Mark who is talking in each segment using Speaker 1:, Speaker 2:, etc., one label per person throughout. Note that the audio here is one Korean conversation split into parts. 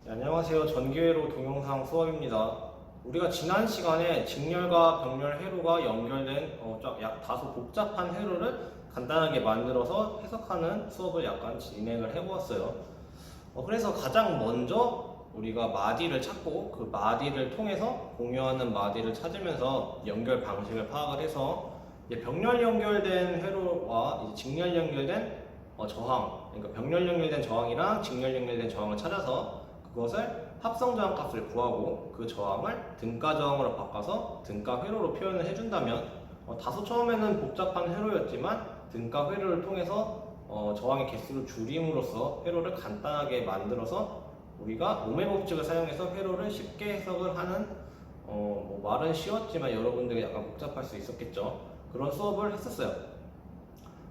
Speaker 1: 네, 안녕하세요. 전기회로 동영상 수업입니다. 우리가 지난 시간에 직렬과 병렬 회로가 연결된 다소 복잡한 회로를 간단하게 만들어서 해석하는 수업을 약간 진행을 해보았어요. 그래서 가장 먼저 우리가 마디를 찾고 그 마디를 통해서 공유하는 마디를 찾으면서 연결 방식을 파악을 해서 이제 병렬 연결된 회로와 이제 직렬 연결된 저항, 그러니까 병렬 연결된 저항이랑 직렬 연결된 저항을 찾아서 그것을 합성 저항 값을 구하고 그 저항을 등가 저항으로 바꿔서 등가 회로로 표현을 해준다면 다소 처음에는 복잡한 회로였지만 등가 회로를 통해서 저항의 개수를 줄임으로써 회로를 간단하게 만들어서 우리가 오메 법칙을 사용해서 회로를 쉽게 해석을 하는 말은 쉬웠지만 여러분들이 약간 복잡할 수 있었겠죠. 그런 수업을 했었어요.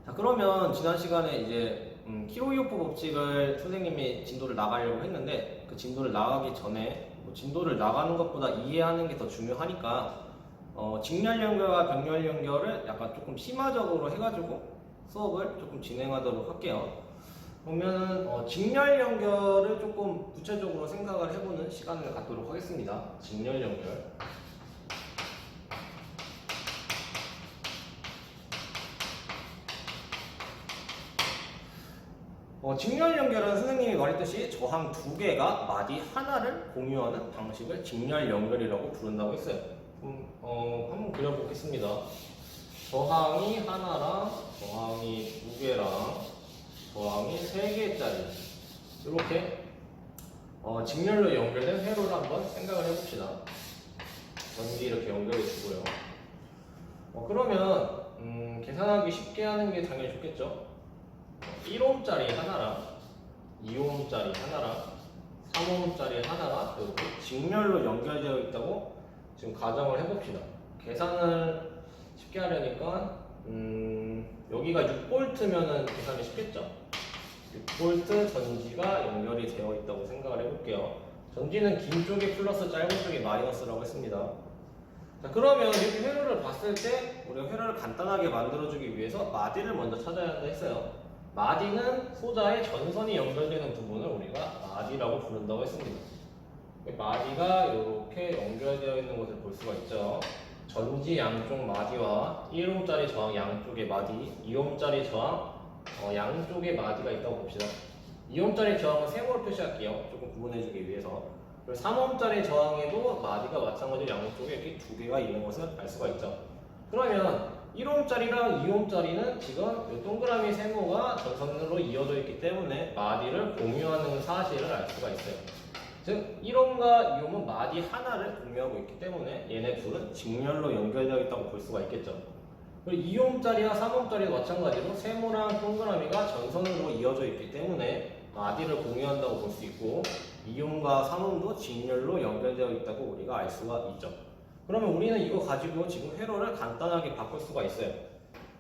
Speaker 1: 자, 그러면 지난 시간에 이제 키로이오프 법칙을 선생님이 진도를 나가려고 했는데 그 진도를 나가기 전에 진도를 나가는 것보다 이해하는 게 더 중요하니까 직렬 연결과 병렬 연결을 약간 조금 심화적으로 해가지고 수업을 조금 진행하도록 할게요. 그러면 직렬 연결을 조금 구체적으로 생각을 해보는 시간을 갖도록 하겠습니다. 직렬 연결. 직렬 연결은 선생님이 말했듯이 저항 두 개가 마디 하나를 공유하는 방식을 직렬 연결이라고 부른다고 했어요. 한번 그려보겠습니다. 저항이 하나랑 저항이 두 개랑 저항이 세 개짜리 이렇게 직렬로 연결된 회로를 한번 생각을 해봅시다. 전기 이렇게 연결해 주고요. 그러면 계산하기 쉽게 하는 게 당연히 좋겠죠. 1옴짜리 하나랑 2옴짜리 하나랑 3옴짜리 하나가 이렇게 직렬로 연결되어 있다고 지금 가정을 해봅시다. 계산을 쉽게 하려니까 여기가 6V면은 계산이 쉽겠죠. 6V 전지가 연결이 되어 있다고 생각을 해볼게요. 전지는 긴 쪽에 플러스 짧은 쪽에 마이너스라고 했습니다. 자, 그러면 이렇게 회로를 봤을 때 우리가 회로를 간단하게 만들어주기 위해서 마디를 먼저 찾아야 한다 했어요. 마디는 소자의 전선이 연결되는 부분을 우리가 마디라고 부른다고 했습니다. 마디가 이렇게 연결되어 있는 것을 볼 수가 있죠. 전지 양쪽 마디와 1옴짜리 저항 양쪽의 마디, 2옴짜리 저항 양쪽의 마디가 있다고 봅시다. 2옴짜리 저항은 세모로 표시할게요. 조금 구분해주기 위해서. 그리고 3옴짜리 저항에도 마디가 마찬가지로 양쪽에 이렇게 두 개가 있는 것을 알 수가 있죠. 그러면 1옴짜리랑 2옴짜리는 지금 이 동그라미 세모가 전선으로 이어져 있기 때문에 마디를 공유하는 사실을 알 수가 있어요. 즉 1옴과 2옴은 마디 하나를 공유하고 있기 때문에 얘네 둘은 직렬로 연결되어 있다고 볼 수가 있겠죠. 그리고 2옴짜리와 3옴짜리도 마찬가지로 세모랑 동그라미가 전선으로 이어져 있기 때문에 마디를 공유한다고 볼 수 있고 2옴과 3옴도 직렬로 연결되어 있다고 우리가 알 수가 있죠. 그러면 우리는 이거 가지고 지금 회로를 간단하게 바꿀 수가 있어요.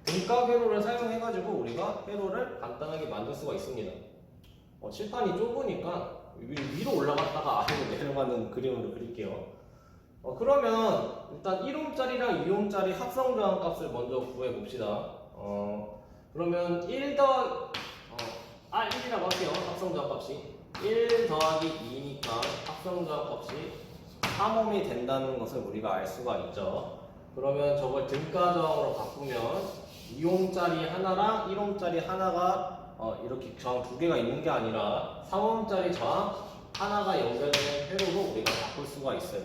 Speaker 1: 등가 회로를 사용해가지고 우리가 회로를 간단하게 만들 수가 있습니다. 칠판이 좁으니까 위로 올라갔다가 아래로 내려가는 그림으로 그릴게요. 그러면 일단 1옴짜리랑 2옴짜리 합성 저항 값을 먼저 구해봅시다. 그러면 1 1이라고 할게요. 합성 저항 값이 1 더하기 2니까 합성 저항 값이 3옴이 된다는 것을 우리가 알 수가 있죠. 그러면 저걸 등가 저항으로 바꾸면 2옴짜리 하나랑 1옴짜리 하나가 이렇게 저항 두 개가 있는 게 아니라 3옴짜리 저항 하나가 연결된 회로로 우리가 바꿀 수가 있어요.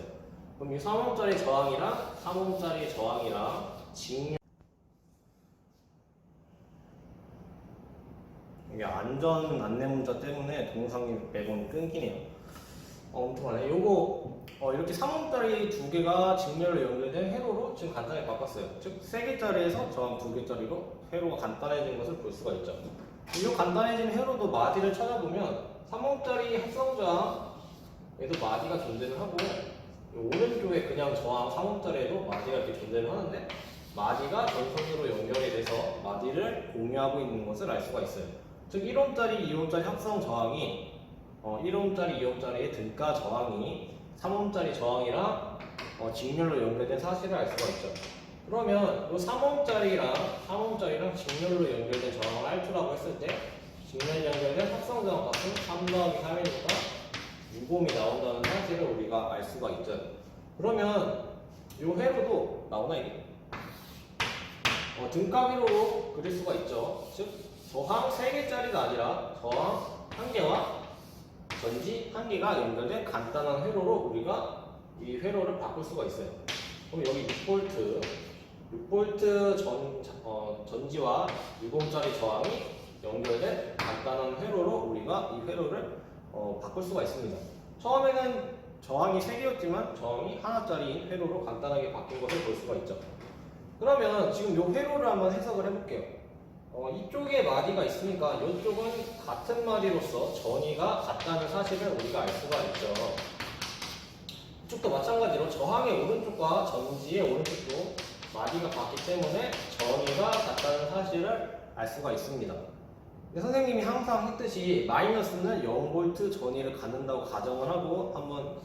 Speaker 1: 그럼 이 3옴짜리 저항이랑 3옴짜리 저항이랑 직렬 이게 안전 안내 문자 때문에 동영상이 매번 끊기네요. 아무튼 간에 요거 이렇게 3옴짜리 두 개가 직렬로 연결된 회로로 지금 간단하게 바꿨어요. 즉 3개짜리에서 저항 2개짜리로 회로가 간단해진 것을 볼 수가 있죠. 이 간단해진 회로도 마디를 찾아보면 3옴짜리 합성 저항에도 마디가 존재를 하고 오른쪽에 그냥 저항 3옴짜리에도 마디가 이렇게 존재를 하는데 마디가 전선으로 연결이 돼서 마디를 공유하고 있는 것을 알 수가 있어요. 즉 1옴짜리, 2옴짜리 합성 저항이 1옴짜리, 2옴짜리의 등가 저항이 3옴짜리 저항이랑 직렬로 연결된 사실을 알 수가 있죠. 그러면 이 3옴짜리랑 3옴짜리랑 직렬로 연결된 저항을 R2라고 했을 때 직렬 연결된 합성 저항 값은 3 더하기 3이니까 6옴이 나온다는 사실을 우리가 알 수가 있죠. 그러면 이 회로도 나오나 이게? 등가 회로로 그릴 수가 있죠. 즉 저항 3개짜리가 아니라 저항 1개와 전지 1개가 연결된 간단한 회로로 우리가 이 회로를 바꿀 수가 있어요. 그럼 여기 6V, 6V 전지와 6옴짜리 저항이 연결된 간단한 회로로 우리가 이 회로를 바꿀 수가 있습니다. 처음에는 저항이 3개였지만 저항이 하나짜리인 회로로 간단하게 바뀐 것을 볼 수가 있죠. 그러면 지금 이 회로를 한번 해석을 해볼게요. 이쪽에 마디가 있으니까 이쪽은 같은 마디로서 전이가 같다는 사실을 우리가 알 수가 있죠. 이쪽도 마찬가지로 저항의 오른쪽과 전지의 오른쪽도 마디가 같기 때문에 전이가 같다는 사실을 알 수가 있습니다. 근데 선생님이 항상 했듯이 마이너스는 0V 전이를 갖는다고 가정을 하고 한번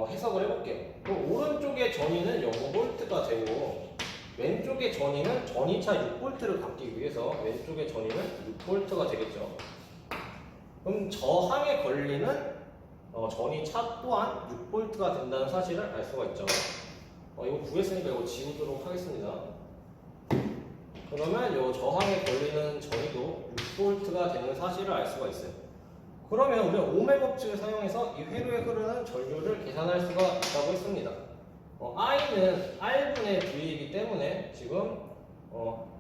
Speaker 1: 해석을 해볼게요. 그럼 오른쪽의 전이는 0V가 되고 왼쪽의 전이는 전이차 6V를 갖기 위해서 왼쪽의 전이는 6V가 되겠죠. 그럼 저항에 걸리는 전이차 또한 6V가 된다는 사실을 알 수가 있죠. 이거 구했으니까 이거 지우도록 하겠습니다. 그러면 이 저항에 걸리는 전이도 6V가 되는 사실을 알 수가 있어요. 그러면 우리가 오음의 법칙을 사용해서 이 회로에 흐르는 전류를 계산할 수가 있다고 했습니다. I는 R분의 V이기 때문에 지금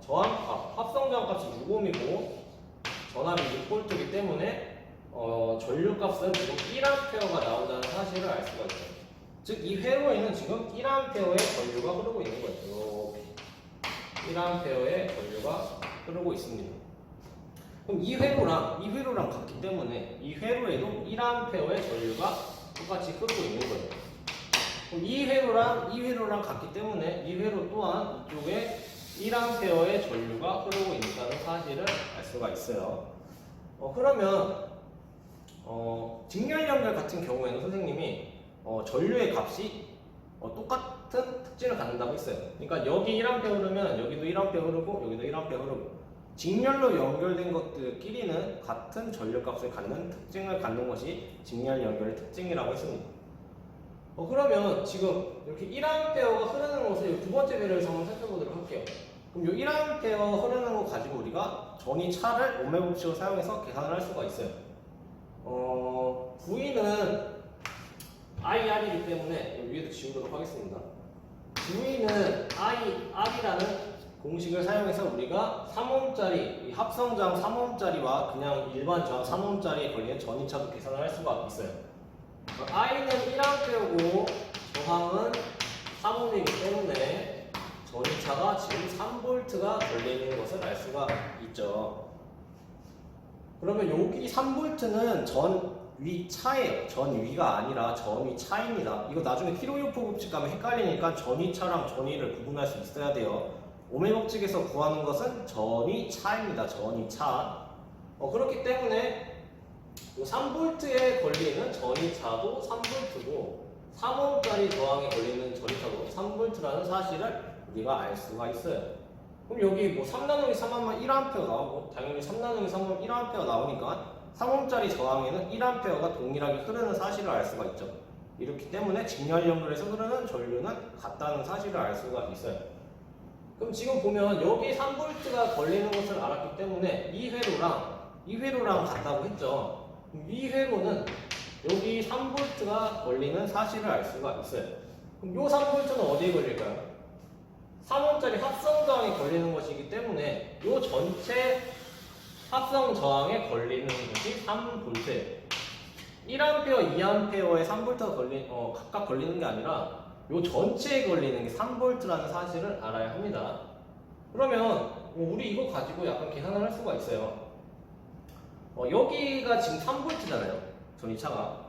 Speaker 1: 합성 저항 값이 6옴이고 전압이 6V이기 때문에 전류값은 지금 1A가 나온다는 사실을 알 수가 있어요. 즉 이 회로에는 지금 1A의 전류가 흐르고 있는 거예요. 이렇게 1A의 전류가 흐르고 있습니다. 그럼 이 회로랑 같기 때문에 이 회로에도 1A의 전류가 똑같이 흐르고 있는 거예요. 그럼 이 회로랑 같기 때문에 이 회로 또한 이쪽에 1A의 전류가 흐르고 있다는 사실을 알 수가 있어요. 그러면 직렬 연결 같은 경우에는 선생님이 전류의 값이 똑같은 특징을 갖는다고 했어요. 그러니까 여기 1A 흐르면 여기도 1A 흐르고 여기도 1A 흐르고 직렬로 연결된 것들끼리는 같은 전류값을 갖는 특징을 갖는 것이 직렬 연결의 특징이라고 했습니다. 그러면 지금 이렇게 1A가 흐르는 것을 두 번째 배열에서 한번 살펴보도록 할게요. 그럼 이 1A 흐르는 거 가지고 우리가 전이차를 오음의 법칙을 사용해서 계산을 할 수가 있어요. V는 IR이기 때문에 위에도 지우도록 하겠습니다. V는 IR이라는 공식을 사용해서 우리가 3옴짜리, 합성저항 3옴짜리와 그냥 일반 저항 3옴짜리에 걸리는 전이차도 계산을 할 수가 있어요. I는 1A고 저항은 3옴이기 때문에 전이차가 지금 3V가 걸리는 것을 알 수가 있죠. 그러면 여기 3V는 전위차예요. 전위가 아니라 전위차입니다. 이거 나중에 키로요포 법칙 가면 헷갈리니까 전위차랑 전위를 구분할 수 있어야 돼요. 오음의 법칙에서 구하는 것은 전위차입니다. 전위차. 그렇기 때문에 3V에 걸리는 전이차도 3V고 3옴짜리 저항에 걸리는 전이차도 3V라는 사실을 우리가 알 수가 있어요. 그럼 여기 뭐 3나누기 3하면 1A 나오고 당연히 3나누기 3하면 1A 나오니까 3옴짜리 저항에는 1A가 동일하게 흐르는 사실을 알 수가 있죠. 이렇기 때문에 직렬 연결에서 흐르는 전류는 같다는 사실을 알 수가 있어요. 그럼 지금 보면 여기 3V가 걸리는 것을 알았기 때문에 이 회로랑 같다고 했죠. 이 회로는 여기 3V가 걸리는 사실을 알 수가 있어요. 그럼 이 3V는 어디에 걸릴까요? 3옴짜리 합성 저항에 걸리는 것이기 때문에 이 전체 합성 저항에 걸리는 것이 3V예요. 1A, 2A에 3V가 각각 걸리는 게 아니라 이 전체에 걸리는 게 3V라는 사실을 알아야 합니다. 그러면 우리 이거 가지고 약간 계산을 할 수가 있어요. 여기가 지금 3V잖아요. 전이차가.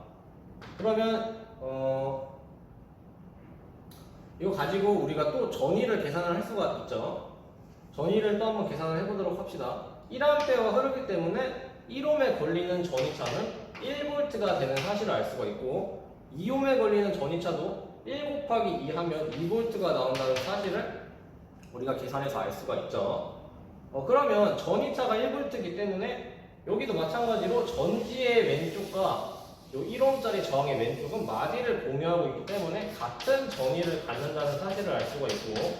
Speaker 1: 그러면 이거 가지고 우리가 또 전위를 계산을 할 수가 있죠. 전위를 또 한번 계산을 해보도록 합시다. 1A가 흐르기 때문에 1옴에 걸리는 전이차는 1V가 되는 사실을 알 수가 있고 2옴에 걸리는 전이차도 1 곱하기 2 하면 2V가 나온다는 사실을 우리가 계산해서 알 수가 있죠. 그러면 전이차가 1V이기 때문에 여기도 마찬가지로 전지의 왼쪽과 요 1옴짜리 저항의 왼쪽은 마디를 공유하고 있기 때문에 같은 전위를 갖는다는 사실을 알 수가 있고,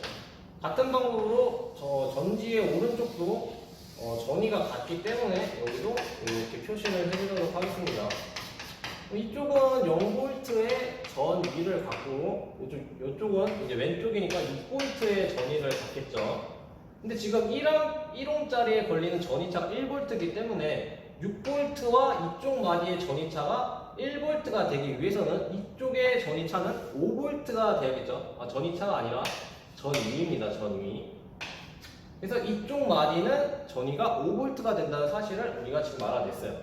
Speaker 1: 같은 방법으로 저 전지의 오른쪽도 전위가 같기 때문에 여기도 이렇게 표시를 해주도록 하겠습니다. 이쪽은 0V의 전위를 갖고 이쪽은 이제 왼쪽이니까 6V의 전위를 갖겠죠. 근데 지금 1옴짜리에 걸리는 전위차가 1V이기 때문에 6V와 이쪽 마디의 전위차가 1V가 되기 위해서는 이쪽의 전위차는 5V가 돼야겠죠. 전위차가 아니라 전위입니다. 전위. 그래서 이쪽 마디는 전위가 5V가 된다는 사실을 우리가 지금 알아냈어요.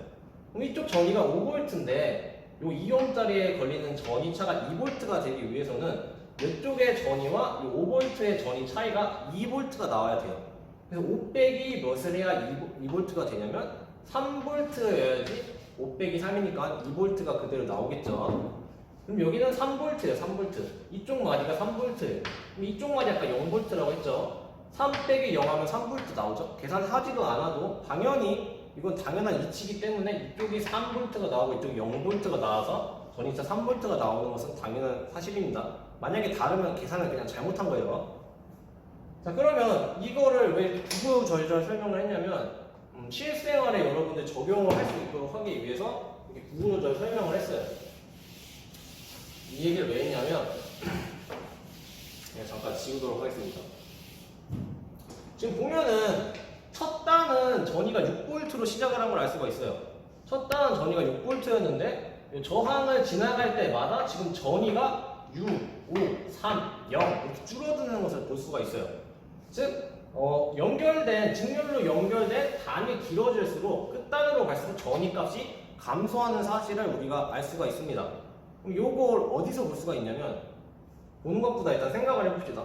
Speaker 1: 그럼 이쪽 전위가 5V인데 요 2옴짜리에 걸리는 전위차가 2V가 되기 위해서는 이쪽의 전위와 요 5V의 전위 차이가 2V가 나와야 돼요. 그래서 5 빼기 몇을 해야 2V가 되냐면 3V여야지 5 빼기 3이니까 2V가 그대로 나오겠죠. 그럼 여기는 3V예요. 3V. 이쪽 마디가 3V예요. 그럼 이쪽 마디 아까 0V라고 했죠. 3 빼기 0 하면 3V 나오죠. 계산하지도 않아도 당연히 이건 당연한 이치이기 때문에 이쪽이 3V가 나오고 이쪽이 0V가 나와서 전위차 3V가 나오는 것은 당연한 사실입니다. 만약에 다르면 계산을 그냥 잘못한 거예요. 자, 그러면 이거를 왜 구구절절 설명을 했냐면 실생활에 여러분들 적용을 할 수 있도록 하기 위해서 이렇게 구구절절 설명을 했어요. 이 얘기를 왜 했냐면 그냥 잠깐 지우도록 하겠습니다. 지금 보면은 첫 단은 전위가 6V로 시작을 한 걸 알 수가 있어요. 첫 단은 전위가 6V였는데 저항을 지나갈 때마다 지금 전위가 6, 5, 3, 0 이렇게 줄어드는 것을 볼 수가 있어요. 즉 연결된 직렬로 연결된 단이 길어질수록 끝단으로 갈수록 전위 값이 감소하는 사실을 우리가 알 수가 있습니다. 그럼 요걸 어디서 볼 수가 있냐면 보는 것보다 일단 생각을 해봅시다.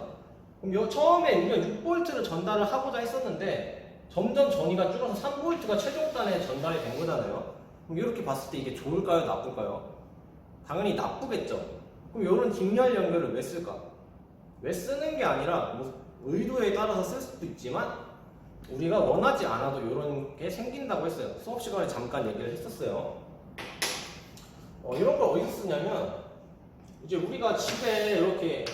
Speaker 1: 그럼 처음에 우리가 6V를 전달을 하고자 했었는데 점점 전위가 줄어서 3V가 최종단에 전달이 된 거잖아요. 그럼 이렇게 봤을 때 이게 좋을까요? 나쁠까요? 당연히 나쁘겠죠. 그럼 이런 직렬 연결을 왜 쓸까? 왜 쓰는 게 아니라 뭐 의도에 따라서 쓸 수도 있지만 우리가 원하지 않아도 이런 게 생긴다고 했어요. 수업 시간에 잠깐 얘기를 했었어요. 이런 걸 어디서 쓰냐면 이제 우리가 집에 이렇게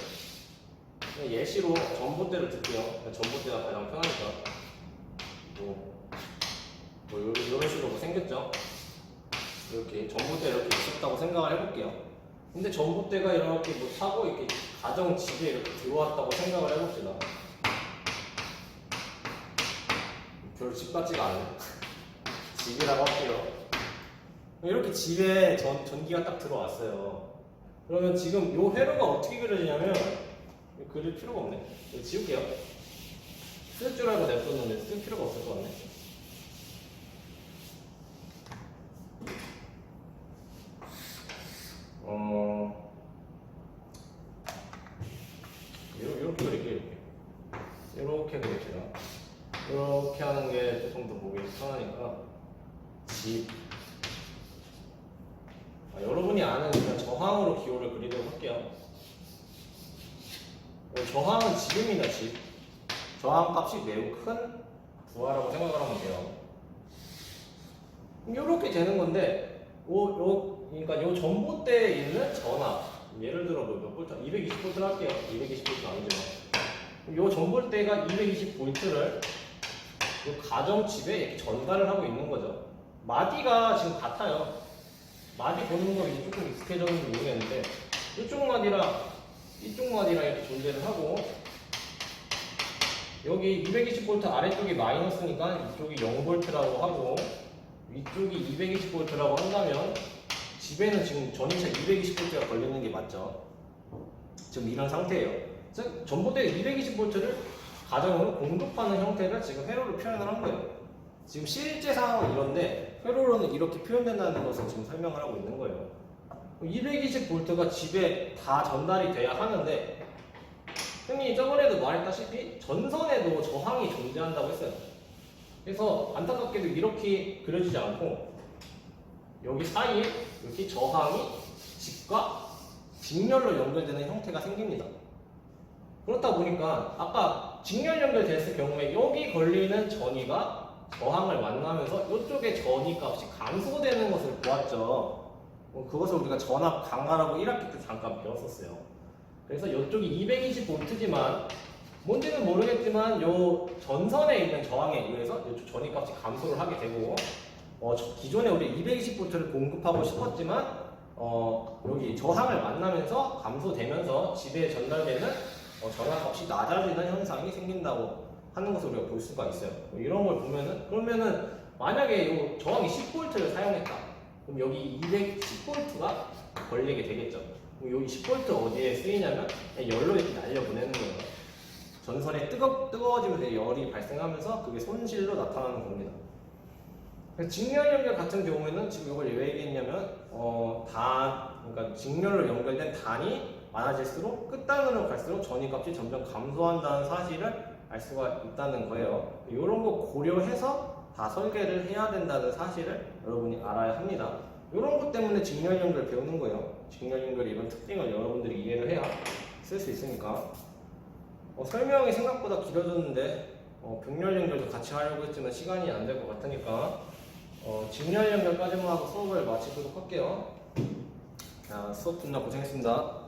Speaker 1: 예시로 전봇대를 들게요. 전봇대가 가장 편하니까 이런 식으로 생겼죠. 이렇게 전봇대 이렇게 있었다고 생각을 해볼게요. 근데 전봇대가 이렇게 타고 이렇게 가정 집에 이렇게 들어왔다고 생각을 해봅시다. 별로 집 같지가 않아요. 집이라고 할게요. 이렇게 집에 전기가 딱 들어왔어요. 그러면 지금 이 회로가 어떻게 그려지냐면 그릴 필요가 없네. 이거 지울게요. 쓸 줄 알고 냅뒀는데 쓸 필요가 없을 것 같네. 이렇게 그릴게요. 이렇게 그릴게요. 이렇게 하는 게 조금 더 보기 편하니까 집. 여러분이 아는 그냥 저항으로 기호를 그리도록 할게요. 저항은 집입니다. 집. 저항 값이 매우 큰 부하라고 생각을 하면 돼요. 이렇게 되는 건데, 그러니까 요 전봇대에 있는 전압, 예를 들어 몇 볼트, 220V 할게요. 220V 아니지만, 요 전봇대가 220V를 요 가정집에 이렇게 전달을 하고 있는 거죠. 마디가 지금 같아요. 마디 보는 거 이제 조금 익숙해졌는지 모르겠는데, 이쪽 마디랑 이렇게 존재를 하고. 여기 220V 아래쪽이 마이너스니까 이쪽이 0V라고 하고 위쪽이 220V라고 한다면 집에는 지금 전위차 220V가 걸리는 게 맞죠. 지금 이런 상태예요. 즉 전봇대 220V를 가정으로 공급하는 형태를 지금 회로로 표현을 한 거예요. 지금 실제 상황은 이런데 회로로는 이렇게 표현된다는 것을 지금 설명을 하고 있는 거예요. 220V가 집에 다 전달이 돼야 하는데 형님 저번에도 말했다시피 전선에도 저항이 존재한다고 했어요. 그래서 안타깝게도 이렇게 그려지지 않고 여기 사이에 이렇게 저항이 직과 직렬로 연결되는 형태가 생깁니다. 그렇다 보니까 아까 직렬 연결됐을 경우에 여기 걸리는 전위가 저항을 만나면서 이쪽의 전위 값이 감소되는 것을 보았죠. 그것을 우리가 전압 강화라고 1학기 때 잠깐 배웠었어요. 그래서 이쪽이 220V지만 뭔지는 모르겠지만 요 전선에 있는 저항에 의해서 이쪽 전위값이 감소를 하게 되고 기존에 우리 220V를 공급하고 싶었지만 여기 저항을 만나면서 감소되면서 집에 전달되는 전압값이 낮아지는 현상이 생긴다고 하는 것을 우리가 볼 수가 있어요. 이런 걸 보면은 그러면은 만약에 이 저항이 10V를 사용했다. 그럼 여기 210V가 걸리게 되겠죠. 그럼 여기 10V 어디에 쓰이냐면 열로 이렇게 날려보내는 거예요. 전선에 뜨거워지면서 열이 발생하면서 그게 손실로 나타나는 겁니다. 직렬 연결 같은 경우에는 지금 이걸 왜 얘기했냐면 그러니까 직렬로 연결된 단이 많아질수록 끝단으로 갈수록 전위값이 점점 감소한다는 사실을 알 수가 있다는 거예요. 이런 거 고려해서 다 설계를 해야 된다는 사실을 여러분이 알아야 합니다. 이런 것 때문에 직렬 연결 배우는 거예요. 직렬 연결의 이런 특징을 여러분들이 이해를 해야 쓸 수 있으니까. 설명이 생각보다 길어졌는데 병렬 연결도 같이 하려고 했지만 시간이 안 될 것 같으니까 직렬 연결까지만 하고 수업을 마치도록 할게요. 수업 존나 고생했습니다.